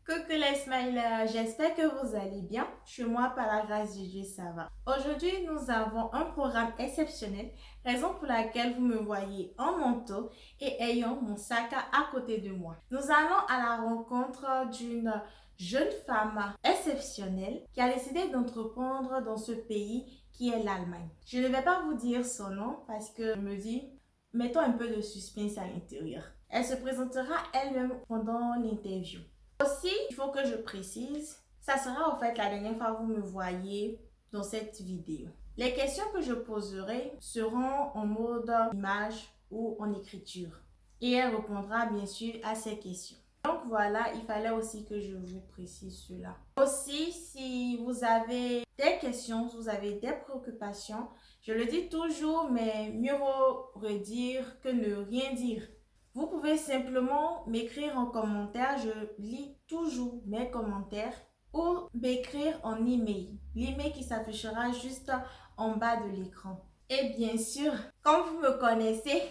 Coucou les smilers, j'espère que vous allez bien. Chez moi, par la grâce de Dieu, ça va. Aujourd'hui, nous avons un programme exceptionnel, raison pour laquelle vous me voyez en manteau et ayant mon sac à côté de moi. Nous allons à la rencontre d'une jeune femme exceptionnelle qui a décidé d'entreprendre dans ce pays qui est l'Allemagne. Je ne vais pas vous dire son nom parce que je me dis, mettons un peu de suspense à l'intérieur. Elle se présentera elle-même pendant l'interview. Aussi, il faut que je précise, ça sera en fait la dernière fois que vous me voyez dans cette vidéo. Les questions que je poserai seront en mode image ou en écriture. Et elle répondra bien sûr à ces questions. Donc voilà, il fallait aussi que je vous précise cela. Aussi, si vous avez des questions, si vous avez des préoccupations, je le dis toujours, mais mieux vaut redire que ne rien dire. Vous pouvez simplement m'écrire en commentaire, je lis toujours mes commentaires, ou m'écrire en email, l'email qui s'affichera juste en bas de l'écran. Et bien sûr, comme vous me connaissez,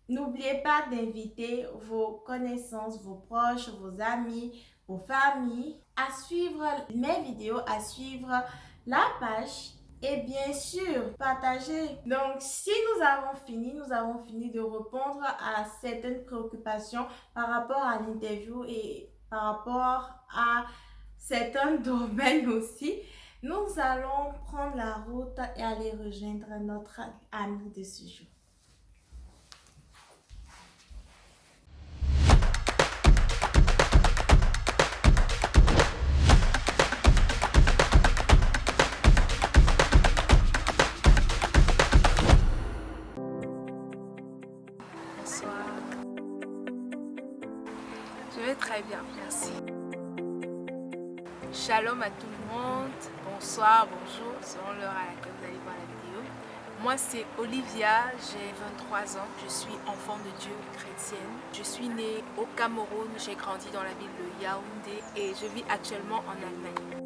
n'oubliez pas d'inviter vos connaissances, vos proches, vos amis, vos familles à suivre mes vidéos, à suivre la page. Et bien sûr, partagez. Donc, si nous avons fini de répondre à certaines préoccupations par rapport à l'interview et par rapport à certains domaines aussi. Nous allons prendre la route et aller rejoindre notre ami de ce jour. Bonsoir. Je vais très bien, merci. Shalom à tout le monde. Bonsoir, bonjour, selon l'heure à laquelle vous allez voir la vidéo. Moi, c'est Olivia, j'ai 23 ans. Je suis enfant de Dieu chrétienne. Je suis née au Cameroun, j'ai grandi dans la ville de Yaoundé et je vis actuellement en Allemagne.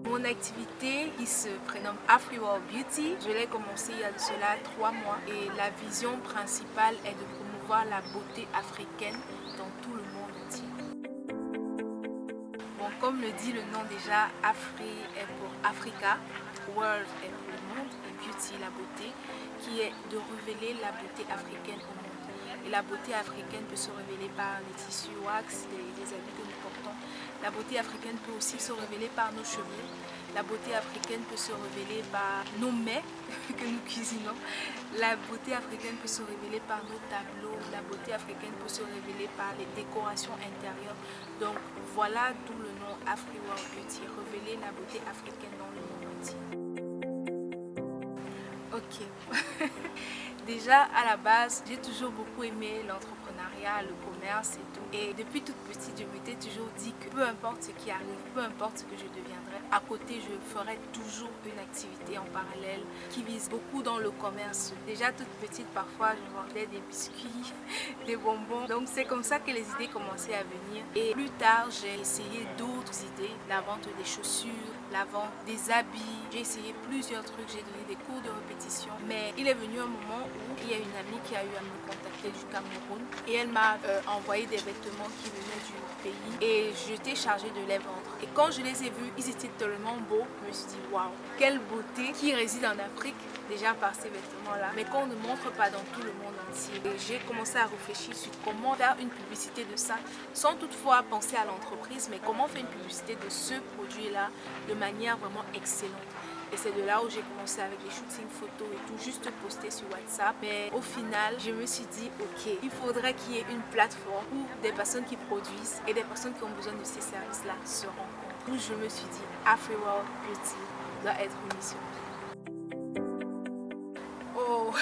Mon activité qui se prénomme AfriWorld Beauty, je l'ai commencé il y a de cela 3 mois et la vision principale est de promouvoir la beauté africaine dans tout le monde entier. Bon, comme le dit le nom déjà, Afri est pour Africa, World est pour le monde et Beauty la beauté, qui est de révéler la beauté africaine au monde. Et la beauté africaine peut se révéler par les tissus wax, les habits que nous portons. La beauté africaine peut aussi se révéler par nos cheveux. La beauté africaine peut se révéler par nos mets que nous cuisinons. La beauté africaine peut se révéler par nos tableaux. La beauté africaine peut se révéler par les décorations intérieures. Donc voilà d'où le nom AfriWorld Beauty, révéler la beauté africaine dans le monde entier. Ok. Déjà à la base, j'ai toujours beaucoup aimé l'entrepreneuriat, le commerce et tout. Et depuis toute petite, je m'étais toujours dit que peu importe ce qui arrive, peu importe ce que je deviendrai, à côté, je ferai toujours une activité en parallèle qui vise beaucoup dans le commerce. Déjà toute petite, parfois, je vendais des biscuits, des bonbons. Donc c'est comme ça que les idées commençaient à venir. Et plus tard, j'ai essayé d'autres idées, la vente des chaussures, la vente des habits. J'ai essayé plusieurs trucs, j'ai donné des cours de répétition. Mais il est venu un moment où il y a une amie qui a eu à me contacter du Cameroun et elle m'a envoyé des vêtements qui venaient du pays et j'étais chargée de les vendre. Et quand je les ai vus, ils étaient tellement beaux, je me suis dit waouh, quelle beauté qui réside en Afrique déjà par ces vêtements-là, mais qu'on ne montre pas dans tout le monde entier. Et j'ai commencé à réfléchir sur comment faire une publicité de ça, sans toutefois penser à l'entreprise, mais comment faire une publicité de ce produit-là de manière vraiment excellente. Et c'est de là où j'ai commencé avec les shootings photos et tout, juste poster sur WhatsApp. Mais au final, je me suis dit, ok, il faudrait qu'il y ait une plateforme où des personnes qui produisent et des personnes qui ont besoin de ces services-là se rencontrent. Où je me suis dit, AfriWorld Beauty doit être une mission. Oh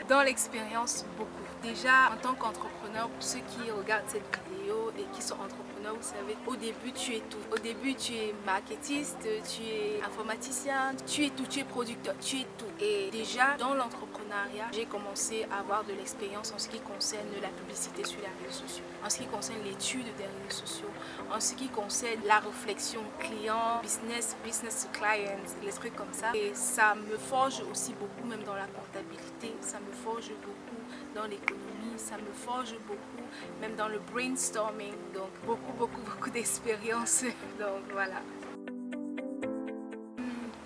Dans l'expérience, beaucoup. Déjà, en tant qu'entrepreneur, pour ceux qui regardent cette vidéo et qui sont entrepreneurs, vous savez, au début, tu es tout. Au début, tu es marketiste, tu es informaticien, tu es tout, tu es producteur, tu es tout. Et déjà, dans l'entrepreneuriat, j'ai commencé à avoir de l'expérience en ce qui concerne la publicité sur les réseaux sociaux. en ce qui concerne l'étude des réseaux sociaux, en ce qui concerne la réflexion client, business to client, les trucs comme ça. Et ça me forge aussi beaucoup, même dans la comptabilité, ça me forge beaucoup dans l'économie, ça me forge beaucoup, même dans le brainstorming. Donc beaucoup d'expérience. Donc voilà.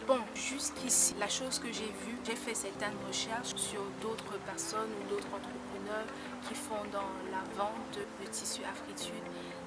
Bon, jusqu'ici, la chose que j'ai vue, j'ai fait certaines recherches sur d'autres personnes ou d'autres entrepreneurs qui font dans la vente de tissus afritudes.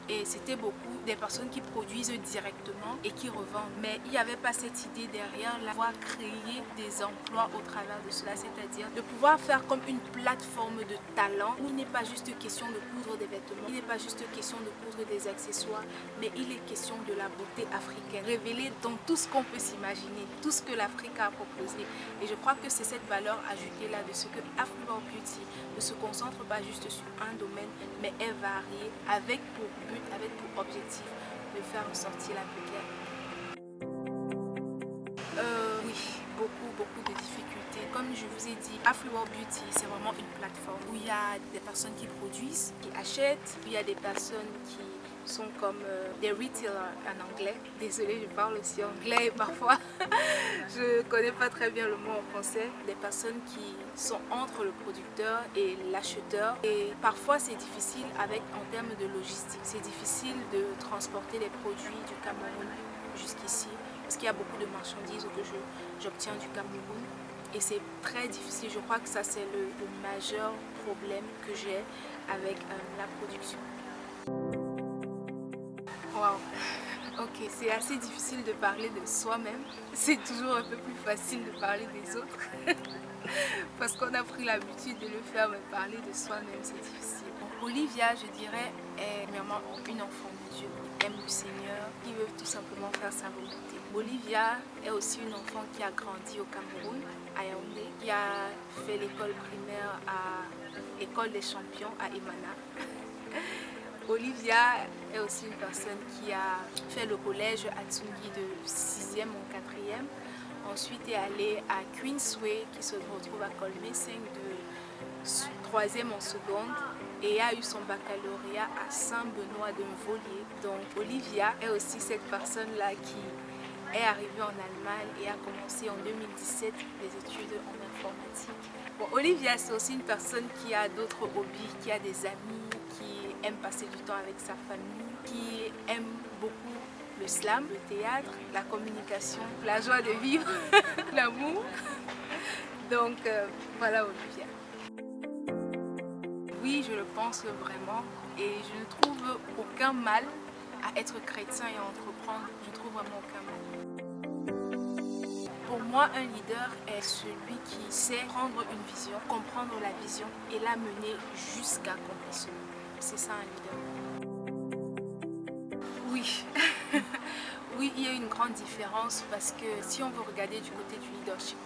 Et c'était beaucoup des personnes qui produisent directement et qui revendent. Mais il n'y avait pas cette idée derrière, pouvoir créer des emplois au travers de cela, c'est-à-dire de pouvoir faire comme une plateforme de talent où il n'est pas juste question de coudre des vêtements, il n'est pas juste question de coudre des accessoires, mais il est question de la beauté africaine, révélée dans tout ce qu'on peut s'imaginer, tout ce que l'Afrique a proposé. Et je crois que c'est cette valeur ajoutée là de ce que Afriworld Beauty ne se concentre pas juste sur un domaine, mais est varié avec pour but, avec pour objectif de faire ressortir la beauté. Oui, beaucoup de difficultés. Comme je vous ai dit, Afriworld Beauty, c'est vraiment une plateforme où il y a des personnes qui produisent, qui achètent, il y a des personnes qui sont comme des retailers en anglais. Désolée, je parle aussi anglais et parfois je connais pas très bien le mot en français. Des personnes qui sont entre le producteur et l'acheteur. Et parfois c'est difficile en termes de logistique. C'est difficile de transporter les produits du Cameroun jusqu'ici. Parce qu'il y a beaucoup de marchandises que j'obtiens du Cameroun. Et c'est très difficile. Je crois que ça c'est le majeur problème que j'ai avec la production. Wow. Ok, c'est assez difficile de parler de soi-même. C'est toujours un peu plus facile de parler des autres. Parce qu'on a pris l'habitude de le faire, mais parler de soi-même, c'est difficile. Donc, Olivia, je dirais, est vraiment une enfant de Dieu, qui aime le Seigneur, qui veut tout simplement faire sa volonté. Olivia est aussi une enfant qui a grandi au Cameroun, à Yaoundé, qui a fait l'école primaire à l'école des champions à Emana. Olivia est aussi une personne qui a fait le collège à Tsungi de 6e en 4e. Ensuite est allée à Queensway qui se retrouve à Colmessing de 3e en seconde et a eu son baccalauréat à Saint-Benoît de Volier. Donc Olivia est aussi cette personne-là qui est arrivée en Allemagne et a commencé en 2017 les études en informatique. Bon, Olivia c'est aussi une personne qui a d'autres hobbies, qui a des amis, qui aime passer du temps avec sa famille, qui aime beaucoup le slam, le théâtre, la communication, la joie de vivre, l'amour. Donc voilà Olivia. Oui, je le pense vraiment et je ne trouve aucun mal à être chrétien et à entreprendre. Je ne trouve vraiment aucun mal. Pour moi, un leader est celui qui sait prendre une vision, comprendre la vision et la mener jusqu'à l'accomplissement. C'est ça un leader. Oui. Oui, il y a une grande différence parce que si on veut regarder du côté du leadership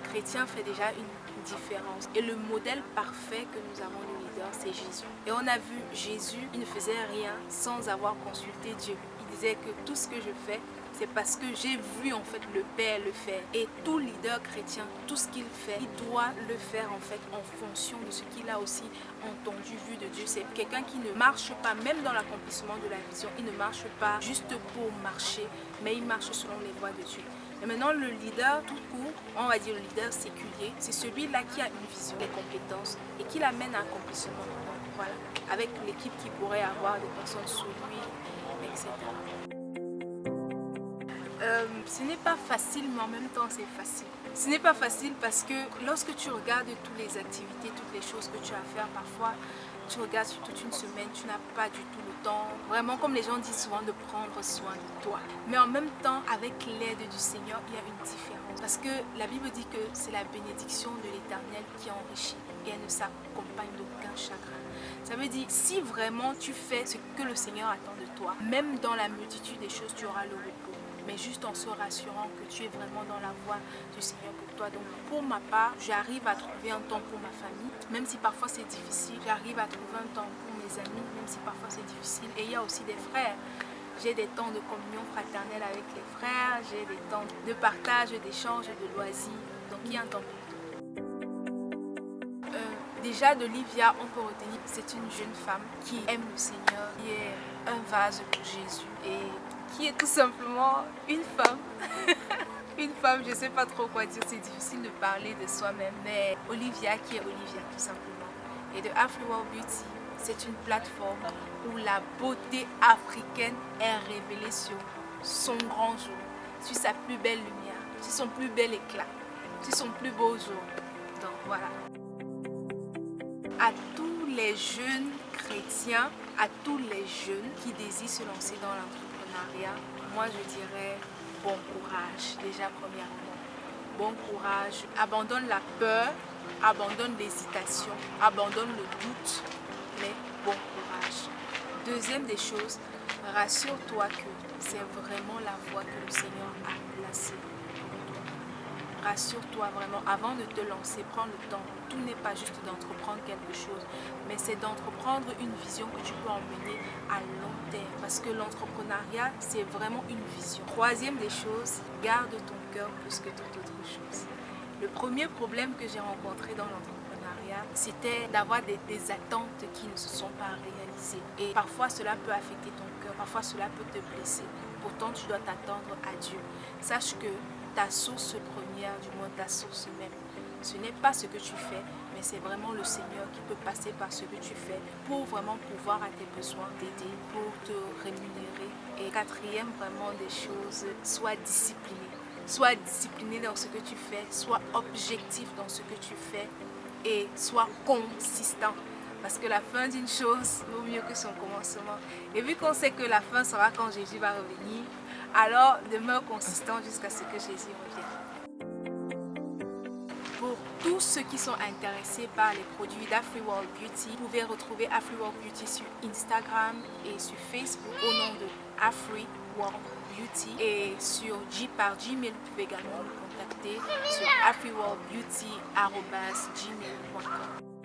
chrétien fait déjà une différence. Et le modèle parfait que nous avons de leader, c'est Jésus. Et on a vu Jésus, il ne faisait rien sans avoir consulté Dieu. Il disait que tout ce que je fais, c'est parce que j'ai vu en fait le Père le faire. Et tout leader chrétien, tout ce qu'il fait, il doit le faire en fait en fonction de ce qu'il a aussi entendu, vu de Dieu. C'est quelqu'un qui ne marche pas, même dans l'accomplissement de la vision, il ne marche pas juste pour marcher, mais il marche selon les voies de Dieu. Et maintenant, le leader, tout court, on va dire le leader séculier, c'est celui-là qui a une vision, des compétences et qui l'amène à l'accomplissement. Donc voilà, avec l'équipe qui pourrait avoir des personnes sous lui, etc. Ce n'est pas facile, mais en même temps c'est facile. Ce n'est pas facile parce que lorsque tu regardes toutes les activités, toutes les choses que tu as à faire, parfois tu regardes sur toute une semaine, tu n'as pas du tout le temps, vraiment comme les gens disent souvent, de prendre soin de toi. Mais en même temps, avec l'aide du Seigneur, il y a une différence. Parce que la Bible dit que c'est la bénédiction de l'Éternel qui enrichit et elle ne s'accompagne d'aucun chagrin. Ça veut dire, si vraiment tu fais ce que le Seigneur attend de toi, même dans la multitude des choses, tu auras le repos. Mais juste en se rassurant que tu es vraiment dans la voie du Seigneur pour toi. Donc pour ma part, j'arrive à trouver un temps pour ma famille, même si parfois c'est difficile. J'arrive à trouver un temps pour mes amis, même si parfois c'est difficile. Et il y a aussi des frères. J'ai des temps de communion fraternelle avec les frères, j'ai des temps de partage, d'échange, de loisirs. Donc il y a un temps pour tout. Déjà d'Olivia, on peut retenir que c'est une jeune femme qui aime le Seigneur, qui est un vase pour Jésus et qui est tout simplement une femme. Une femme, je ne sais pas trop quoi dire, c'est difficile de parler de soi-même, mais Olivia qui est Olivia tout simplement. Et de AfriWorld Beauty, c'est une plateforme où la beauté africaine est révélée sur son grand jour, sur sa plus belle lumière, sur son plus bel éclat, sur son plus beau jour. Donc voilà. À tous les jeunes chrétiens, à tous les jeunes qui désirent se lancer dans l'entrepreneuriat, moi je dirais bon courage, déjà premièrement. Bon courage, abandonne la peur, abandonne l'hésitation, abandonne le doute, mais bon courage. Deuxième des choses, rassure-toi que c'est vraiment la voie que le Seigneur a placée. Rassure-toi vraiment, avant de te lancer, prends le temps. Tout n'est pas juste d'entreprendre quelque chose, mais c'est d'entreprendre une vision que tu peux emmener à long terme. Parce que l'entrepreneuriat, c'est vraiment une vision. Troisième des choses, garde ton cœur plus que toute autre chose. Le premier problème que j'ai rencontré dans l'entrepreneuriat, c'était d'avoir des attentes qui ne se sont pas réalisées. Et parfois, cela peut affecter ton cœur, parfois cela peut te blesser. Pourtant, tu dois t'attendre à Dieu. Sache que ta source première, du moins ta source même, ce n'est pas ce que tu fais, mais c'est vraiment le Seigneur qui peut passer par ce que tu fais pour vraiment pouvoir à tes besoins t'aider, pour te rémunérer. Et quatrième vraiment des choses, sois discipliné. Sois discipliné dans ce que tu fais, sois objectif dans ce que tu fais et sois consistant. Parce que la fin d'une chose vaut mieux que son commencement. Et vu qu'on sait que la fin sera quand Jésus va revenir, alors demeure consistant jusqu'à ce que Jésus revienne. Pour tous ceux qui sont intéressés par les produits d'AfriWorld Beauty, vous pouvez retrouver AfriWorld Beauty sur Instagram et sur Facebook au nom de AfriWorld Beauty. Et par Gmail, vous pouvez également nous contacter sur afriworldbeauty@gmail.com.